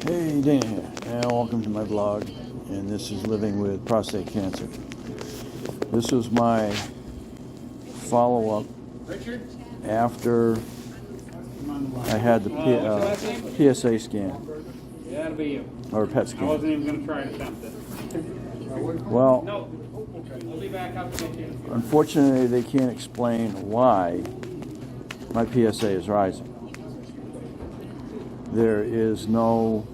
Hey, Dana here, and welcome to my vlog, and this is living with prostate cancer. This was my follow-up after I had the PSA scan, That'll be you. or PET I scan. wasn't even going to try to attempt it. Well, No, I'll be back up to get you. unfortunately, they can't explain why my PSA is rising. There is no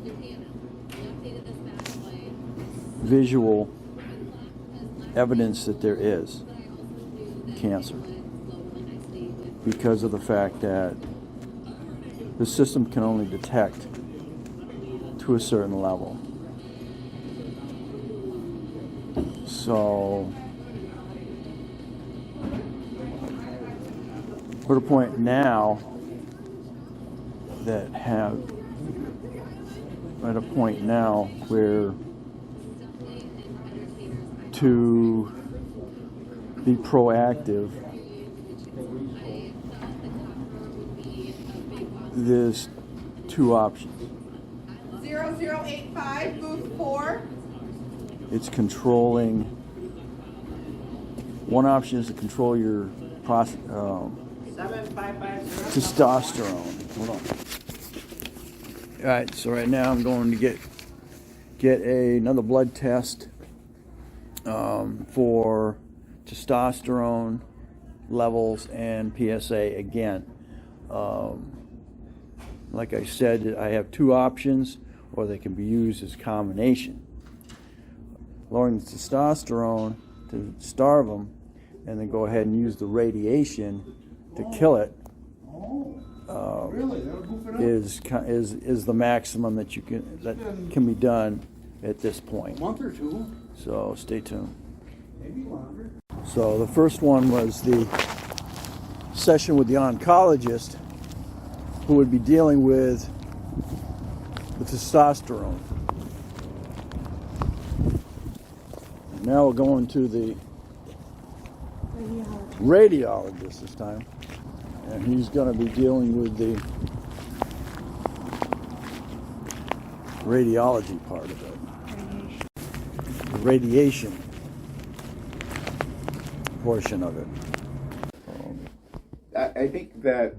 visual evidence that there is cancer because of the fact that the system can only detect to a certain level. So we're at a point now where to be proactive, there's two options. 0085, booth 4. It's controlling. One option is to control your testosterone. Hold on. All right, so right now I'm going to get another blood test for testosterone levels and PSA again. Like I said, I have two options, or they can be used as a combination. Lowering the testosterone to starve them, and then go ahead and use the radiation to kill it. Really? That'll goof it up? Is the maximum that can be done at this point. A month or two, So stay tuned. maybe longer. So the first one was the session with the oncologist, who would be dealing with the testosterone. Now we're going to the radiologist this time, and he's going to be dealing with the radiology part of it, the radiation portion of it. I think that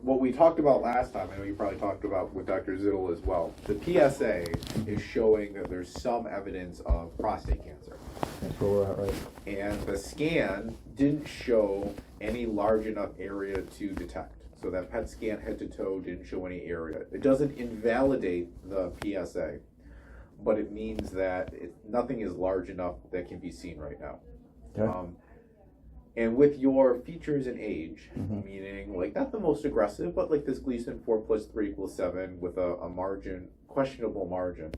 what we talked about last time, I know you probably talked about with Dr. Zittel as well, the PSA is showing that there's some evidence of prostate cancer. That's where we're at, right? And the scan didn't show any large enough area to detect. So that PET scan head to toe didn't show any area. It doesn't invalidate the PSA, but it means that nothing is large enough that can be seen right now. Okay. And with your features and age, meaning like not the most aggressive, but like this Gleason 4+3=7 with a margin, questionable margin,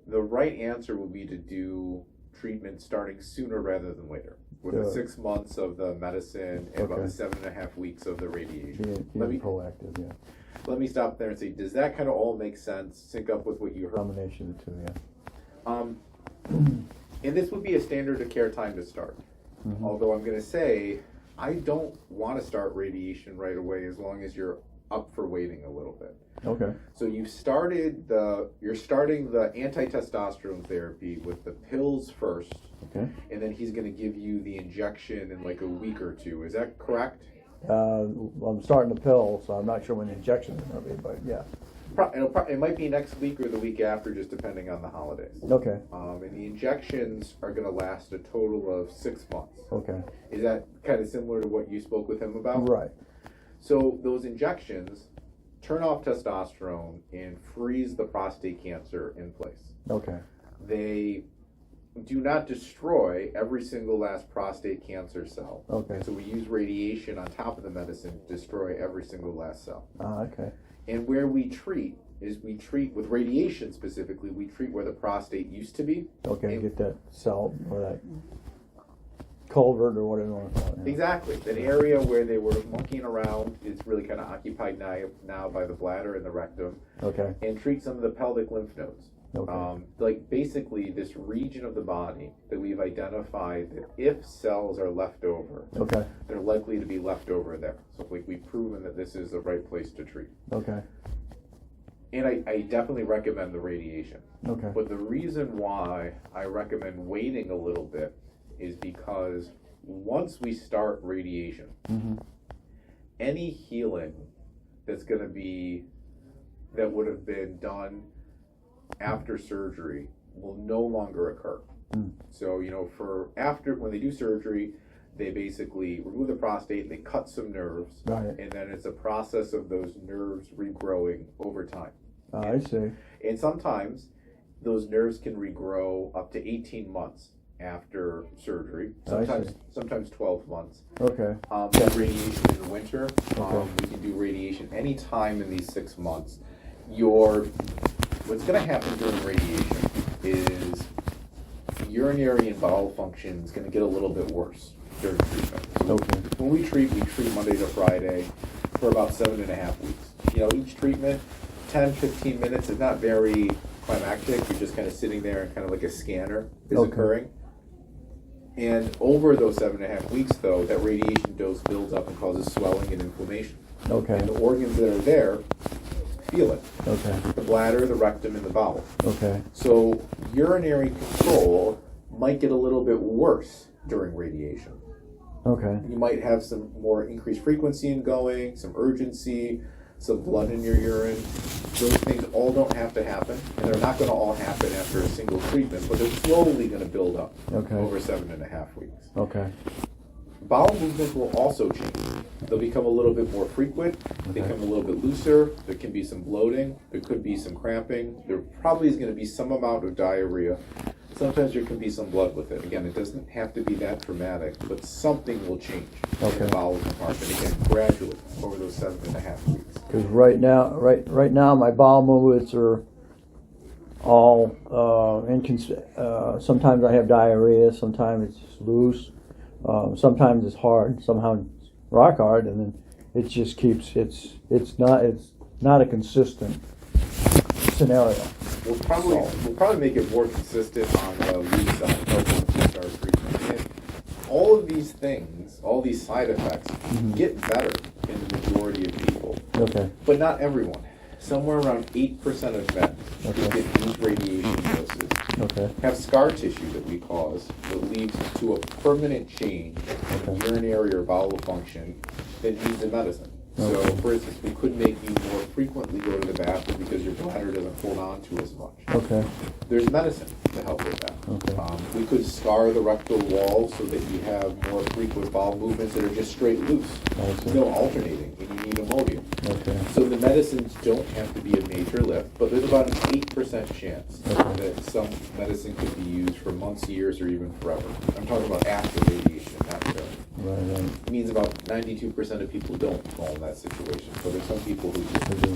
the right answer would be to do treatment starting sooner rather than later. Within 6 months of the medicine and about 7.5 weeks of the radiation. Being proactive, yeah. Let me stop there and say, does that kind of all make sense? Sync up with what you heard? Combination of the two, yeah. And this would be a standard of care time to start. Although I'm going to say, I don't want to start radiation right away as long as you're up for waiting a little bit. Okay. So you're starting the anti-testosterone therapy with the pills first, Okay. and then he's going to give you the injection in like a week or two. Is that correct? Well, I'm starting the pill, so I'm not sure when the injection is going to be, but yeah. It might be next week or the week after, just depending on the holidays. Okay. And the injections are going to last a total of 6 months. Okay. Is that kind of similar to what you spoke with him about? Right. So those injections turn off testosterone and freeze the prostate cancer in place. Okay. They do not destroy every single last prostate cancer cell. Okay. So we use radiation on top of the medicine to destroy every single last cell. Okay. And where we treat with radiation specifically, we treat where the prostate used to be. Okay, get that cell or that culvert or whatever you want to call it. Yeah. Exactly. That area where they were monkeying around is really kind of occupied now by the bladder and the rectum. Okay. And treat some of the pelvic lymph nodes. Okay. Like basically this region of the body that we've identified that if cells are left over, Okay. they're likely to be left over there. So like we've proven that this is the right place to treat. Okay. And I definitely recommend the radiation. Okay. But the reason why I recommend waiting a little bit is because once we start radiation, any healing that would have been done after surgery will no longer occur. So, when they do surgery, they basically remove the prostate, they cut some nerves, Right. and then it's a process of those nerves regrowing over time. I see. And sometimes those nerves can regrow up to 18 months after surgery, sometimes 12 months. Okay. Radiation in the winter, Okay. we can do radiation anytime in these 6 months. What's going to happen during radiation is urinary and bowel function is going to get a little bit worse during treatment. So Okay. when we treat Monday to Friday for about 7.5 weeks. Each treatment, 10, 15 minutes is not very climactic. You're just kind of sitting there and kind of like a scanner is occurring. And over those 7.5 weeks, though, that radiation dose builds up and causes swelling and inflammation. Okay. And the organs that are there feel it. Okay. The bladder, the rectum, and the bowel. Okay. So urinary control might get a little bit worse during radiation. Okay. You might have some more increased frequency in going, some urgency, some blood in your urine. Those things all don't have to happen, and they're not going to all happen after a single treatment, but they're slowly going to build up over 7.5 weeks. Okay. Bowel movements will also change. They'll become a little bit more frequent, they become a little bit looser, there can be some bloating, there could be some cramping, there probably is going to be some amount of diarrhea. Sometimes there can be some blood with it. Again, it doesn't have to be that dramatic, but something will change in the bowel compartment, again, gradually over those 7.5 weeks. Because right now, my bowel movements are all sometimes I have diarrhea, sometimes it's loose, sometimes it's hard, somehow it's rock hard, and then it just keeps it's not a consistent scenario. We'll probably make it more consistent on the loose side once we start treatment. And all of these things, all these side effects, get better in the majority of people. Okay. But not everyone. Somewhere around 8% of men who get these radiation doses have scar tissue that we cause that leads to a permanent change in urinary or bowel function that needs a medicine. So, for instance, we could make you more frequently go to the bathroom because your bladder doesn't hold on to as much. Okay. There's medicine to help with that. Okay. We could scar the rectal wall so that you have more frequent bowel movements that are just straight loose. No alternating, and you need Imodium. Okay. So the medicines don't have to be a major lift, but there's about an 8% chance that some medicine could be used for months, years, or even forever. I'm talking about after radiation, not during. Right. It means about 92% of people don't fall in that situation. So there's some people who do.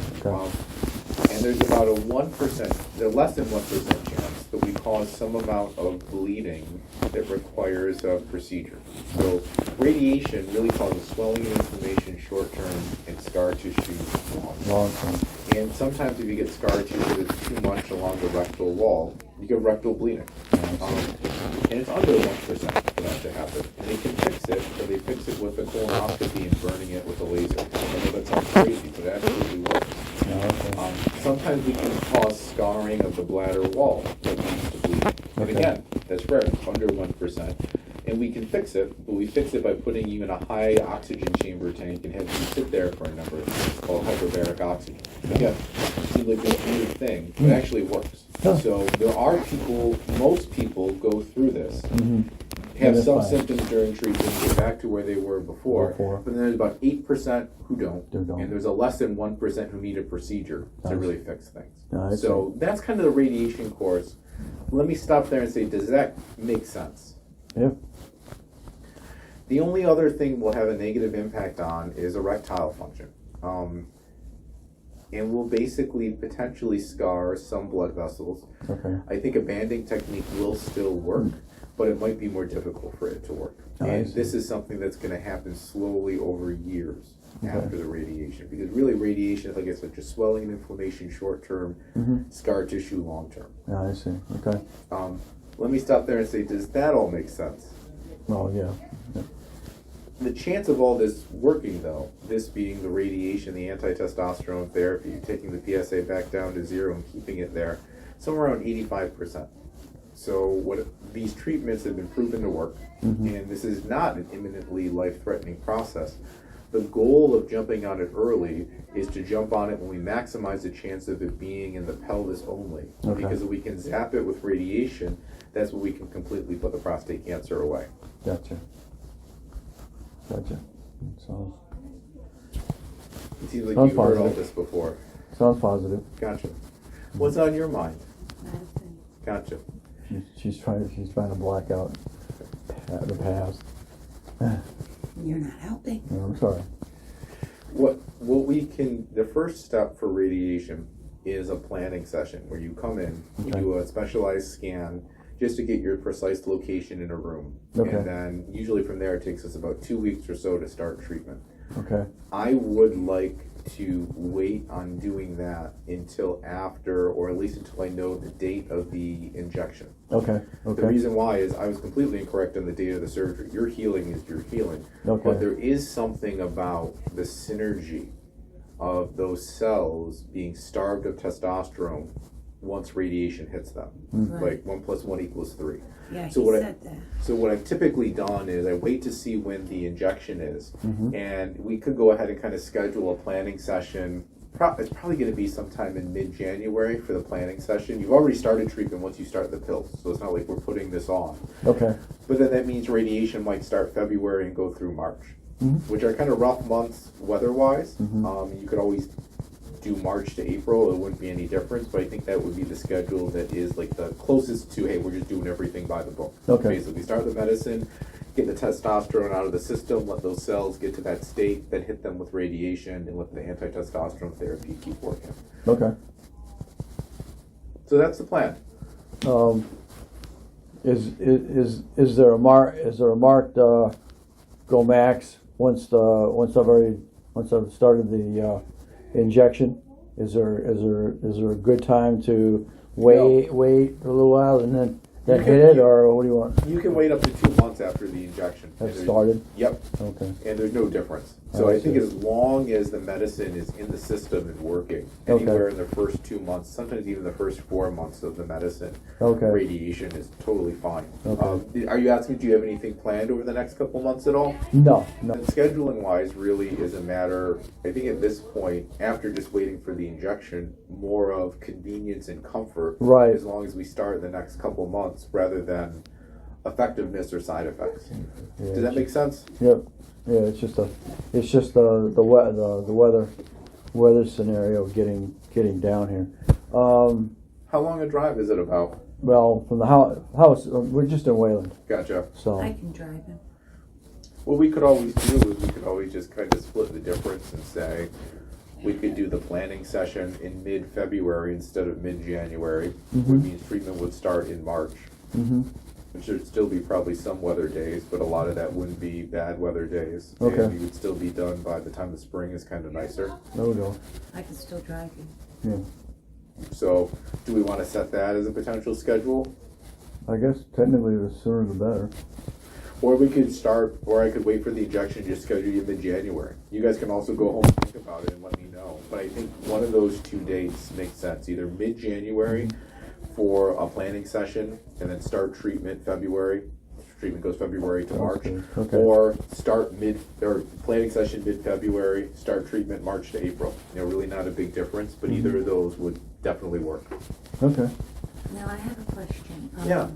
And there's about a 1%, less than 1% chance that we cause some amount of bleeding that requires a procedure. So radiation really causes swelling and inflammation short term and scar tissue long term. And sometimes if you get scar tissue that's too much along the rectal wall, you get rectal bleeding. And it's under 1% for that to happen. And they can fix it, or they fix it with a colonoscopy and burning it with a laser. I know that sounds crazy, but it absolutely works. Sometimes we can cause scarring of the bladder wall that leads to bleeding. And again, that's rare, under 1%. And we can fix it, but we fix it by putting you in a high oxygen chamber tank and having you sit there for a number of days, called hyperbaric oxygen. Again, it seems like this weird thing, but it actually works. So there are people, most people go through this, have some symptoms during treatment, get back to where they were before. But then there's about 8% who don't, and there's a less than 1% who need a procedure to really fix things. So that's kind of the radiation course. Let me stop there and say, does that make sense? Yep. The only other thing we'll have a negative impact on is erectile function. And will basically potentially scar some blood vessels. I think a banding technique will still work, but it might be more difficult for it to work. And this is something that's going to happen slowly over years after the radiation. Because really radiation is, like I said, just swelling and inflammation short term, scar tissue long term. I see. Okay. Let me stop there and say, does that all make sense? Oh, yeah. The chance of all this working, though, this being the radiation, the anti-testosterone therapy, taking the PSA back down to 0 and keeping it there, somewhere around 85%. So what these treatments have been proven to work, and this is not an imminently life-threatening process. The goal of jumping on it early is to jump on it when we maximize the chance of it being in the pelvis only. Okay. Because if we can zap it with radiation, that's when we can completely put the prostate cancer away. Gotcha. So, It seems like Sounds you've heard all positive. this before. sounds positive. Gotcha. What's on your mind? Madison. Gotcha. She's trying to black out the past. You're not helping. No, I'm sorry. What we can, the first step for radiation is a planning session where you come in, you Okay. do a specialized scan just to get your precise location in a room. Okay. And then usually from there it takes us about 2 weeks or so to start treatment. Okay. I would like to wait on doing that until after, or at least until I know the date of the injection. Okay. The Okay. reason why is I was completely incorrect on the date of the surgery. Your healing is your healing. Okay. But there is something about the synergy of those cells being starved of testosterone once radiation hits them. Mm. Like 1 + 1 = 3. Yeah, So he what I- said that. So what I've typically done is I wait to see when the injection is, Mhm. and we could go ahead and kind of schedule a planning session. It's probably going to be sometime in mid-January for the planning session. You've already started treatment once you start the pills, so it's not like we're putting this on. Okay. But then that means radiation might start February and go through March, Mhm. which are kind of rough months weather-wise. Mhm. You could always do March to April, it wouldn't be any difference, but I think that would be the schedule that is like the closest to, hey, we're just doing everything by the book. Okay. Basically, start the medicine, get the testosterone out of the system, let those cells get to that state, then hit them with radiation and let the anti-testosterone therapy keep working. Okay. So that's the plan. Is there a marked go max once I've started the injection? Is there a good time to wait a little while and then You hit can- it, or what do you want? You can wait up to 2 months after the injection. Have And there's- started? Yep. Okay. And there's no difference. So Oh, I I think see. as long as the medicine is in the system and working, Okay. anywhere in the first 2 months, sometimes even the first 4 months of the medicine, Okay. radiation is totally fine. Okay. Are you asking, do you have anything planned over the next couple months at all? No. And scheduling wise really is a matter, I think at this point, after just waiting for the injection, more of convenience and comfort. Right. As long as we start in the next couple months rather than effectiveness or side effects. Yeah, Does that make sense? Yep. Yeah, it's just the weather scenario getting down here. How long a drive is it about? Well, from the house, we're just in Wayland, Gotcha. so I can drive him. What we could always do is we could always just kind of split the difference and say we could do the planning session in mid-February instead of mid-January, which means treatment would start in March. Which there'd still be probably some weather days, but a lot of that wouldn't be bad weather days. Okay. And we would still be done by the time the spring is kind of nicer. there we go. I can still drive him. Yeah. So do we want to set that as a potential schedule? I guess technically the sooner the better. Or we could start, or I could wait for the injection and just schedule you mid-January. You guys can also go home and think about it and let me know. But I think one of those 2 dates makes sense, either mid-January for a planning session and then start treatment February. Treatment goes February to March. Okay. Or start planning session mid-February, start treatment March to April. Really not a big difference, but either of those would definitely work. Okay. Now I have a question. Yeah.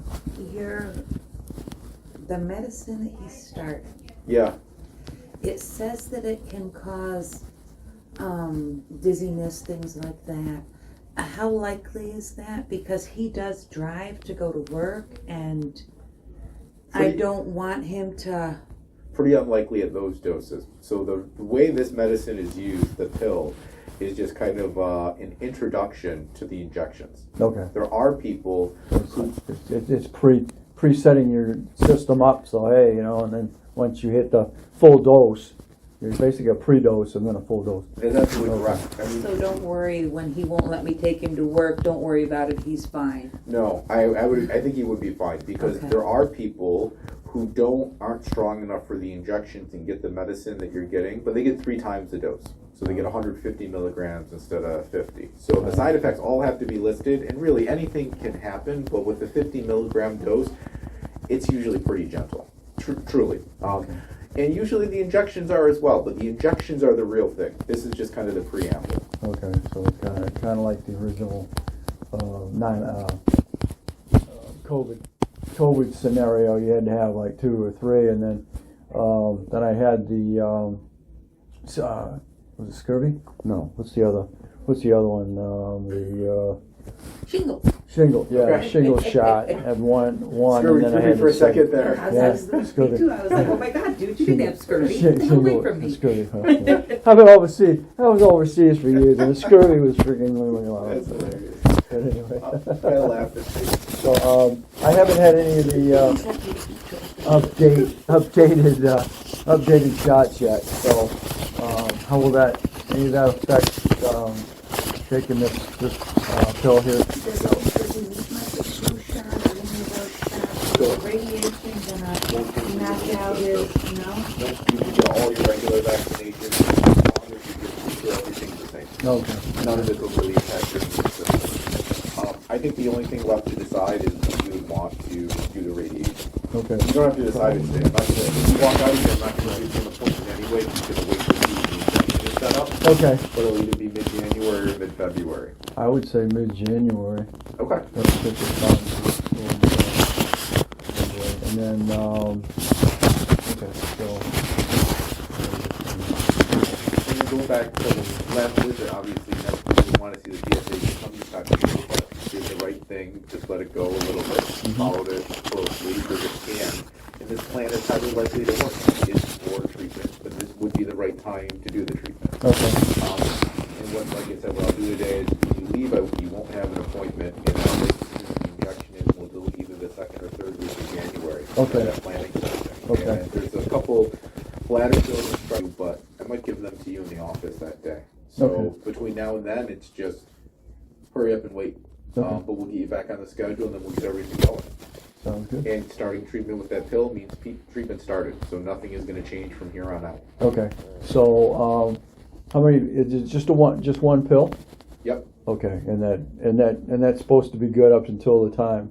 The medicine that he started, Yeah. it says that it can cause dizziness, things like that. How likely is that? Because he does drive to go to work, and I Pretty- don't want him to. Pretty unlikely at those doses. So the way this medicine is used, the pill, is just kind of an introduction to the injections. Okay. There are people who, It's pre-setting your system up, so hey, and then once you hit the full dose, you're basically a pre-dose and then a full dose. and that's absolutely correct. I mean, So don't worry when he won't let me take him to work. Don't worry about it. He's fine. no, I think he would be fine because Okay. there are people who aren't strong enough for the injections and get the medicine that you're getting, but they get 3 times the dose. So they get 150 milligrams instead of 50. So the side effects all have to be listed, and really anything can happen, but with the 50 milligram dose, it's usually pretty gentle, truly. And usually the injections are as well, but the injections are the real thing. This is just kind of the preamble. Okay, so it's kind of like the original COVID scenario. You had to have like 2 or 3, and then I had the was it scurvy? No, what's the other one? The Shingle, yeah, Okay. shingle shot. Had one, Scurvy and then I had for a the second there. I was, Yeah, I was scurvy. too. I was like, oh my God, dude, you didn't have scurvy. Shingle, Away from me. scurvy. I've been overseas. I was overseas for years, and the scurvy was freaking That's hilarious. But anyway. I laughed at you. So I haven't had any of the updated shots yet. So how will any of that affect taking this pill here? Radiation gonna knock out his, no? You get all your regular vaccinations, as long as you get everything's the same. Okay. None of it will really impact your immune system. I think the only thing left to decide is if you would want to do the radiation. Okay. You don't have to decide it today. I'm not gonna, if you walk out of here, I'm not going to give you an appointment anyway. You're going to wait for the injection is set up. Okay. But it'll either be mid-January or mid-February. I would say mid-January. Okay. That's such a fun. And then, okay, so. And then go back to the last visit, obviously, you want to see the PSA come these times of years, but did the right thing, just let it go a little bit, followed it closely, because it can. And this plan is highly likely to work. It's for treatment, but this would be the right time to do the treatment. Okay. And what, like I said, what I'll do today is when you leave, you won't have an appointment, and I'll make the injection in, we'll do either the 2nd or 3rd week of January. Okay. That planning session. Okay. And there's a couple bladder fill instructions, but I might give them to you in the office that day. So Okay. between now and then, it's just hurry up and wait. Okay. But we'll get you back on the schedule, and then we'll get everything going. Sounds good. And starting treatment with that pill means treatment started, so nothing is going to change from here on out. Okay. So, how many? Is it just one pill? Yep. Okay, and that's supposed to be good up until the time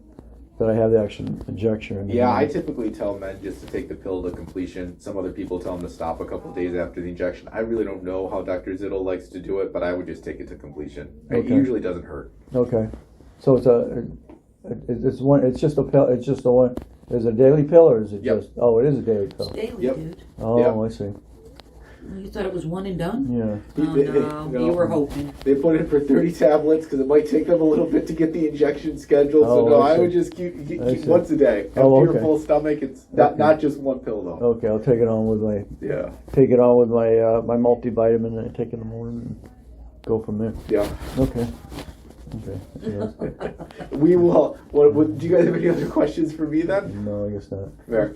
that I have the actual injection. And Yeah, I typically tell men just to take the pill to completion. Some other people tell them to stop a couple days after the injection. I really don't know how Dr. Zittel likes to do it, but I would just take it to completion. It Okay. usually doesn't hurt. Okay, so it's one. It's just a pill. It's just a one. Is it a daily pill or is it Yep. just? Oh, it is a daily pill. Daily, Yep. dude. Oh, Yep. I see. You thought it was one and done? Yeah. Oh, no, you were hoping. They put in for 30 tablets because it might take them a little bit to get the injection scheduled. Oh, So no, I I would see. just keep I see. once a day. After Oh, your okay. full stomach, it's Okay. not just one pill though. Okay, I'll take it on with my Yeah. my multivitamin that I take in the morning and go from there. Yeah. Okay. Okay. Yeah, that's good. We will. What, do you guys have any other questions for me then? No, I guess not. There.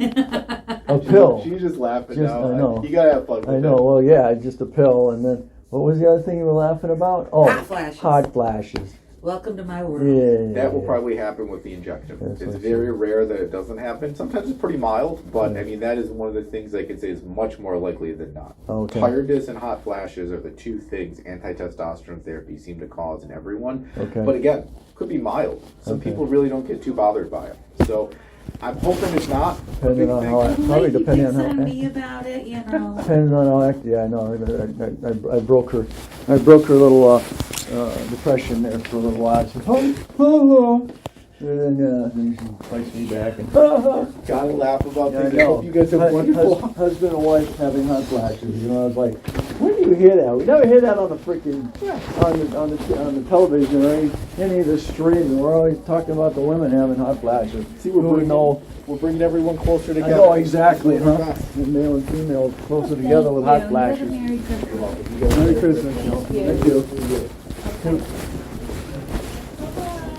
A pill. She's just laughing Just- now. I know. You gotta have fun with I it. know. Well, yeah, just a pill, and then what was the other thing you were laughing about? Oh, Hot flashes. Hot flashes. Welcome to my world. Yeah. That will probably happen with the injection. That's It's what I very see. rare that it doesn't happen. Sometimes it's pretty mild, but Yeah. I mean that is one of the things I can say is much more likely than not. Okay. Tiredness and hot flashes are the two things anti-testosterone therapy seem to cause in everyone. Okay. But again, could be mild. Some Okay. people really don't get too bothered by it. So I'm hoping it's not a Depending big on thing. how probably Lady depending on picks how. on me about it, you know. Depending on how active. Yeah, I know. I broke her. I broke her little depression there for a little while. She said, oh. And then she fights me back and. Gotta laugh about Yeah, I things. I know. hope you guys have wonderful. Husband and wife having hot flashes. You know, I was like, when do you hear that? We never hear that on the freaking on the television or any of the streams. We're always talking about the women having hot flashes. See, Who would know? we're bringing everyone closer I together. know exactly, We're huh? best. The male and female closer together with hot flashes. Merry Christmas. Merry Christmas, Joe. Thank you.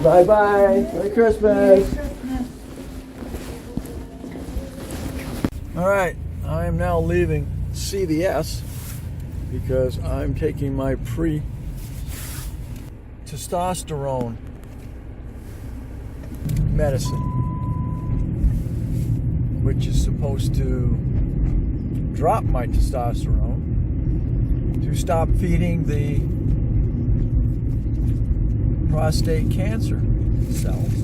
Bye bye. Merry Christmas. All right, I am now leaving CVS because I'm taking my pre-testosterone medicine. which is supposed to drop my testosterone, to stop feeding the prostate cancer cells.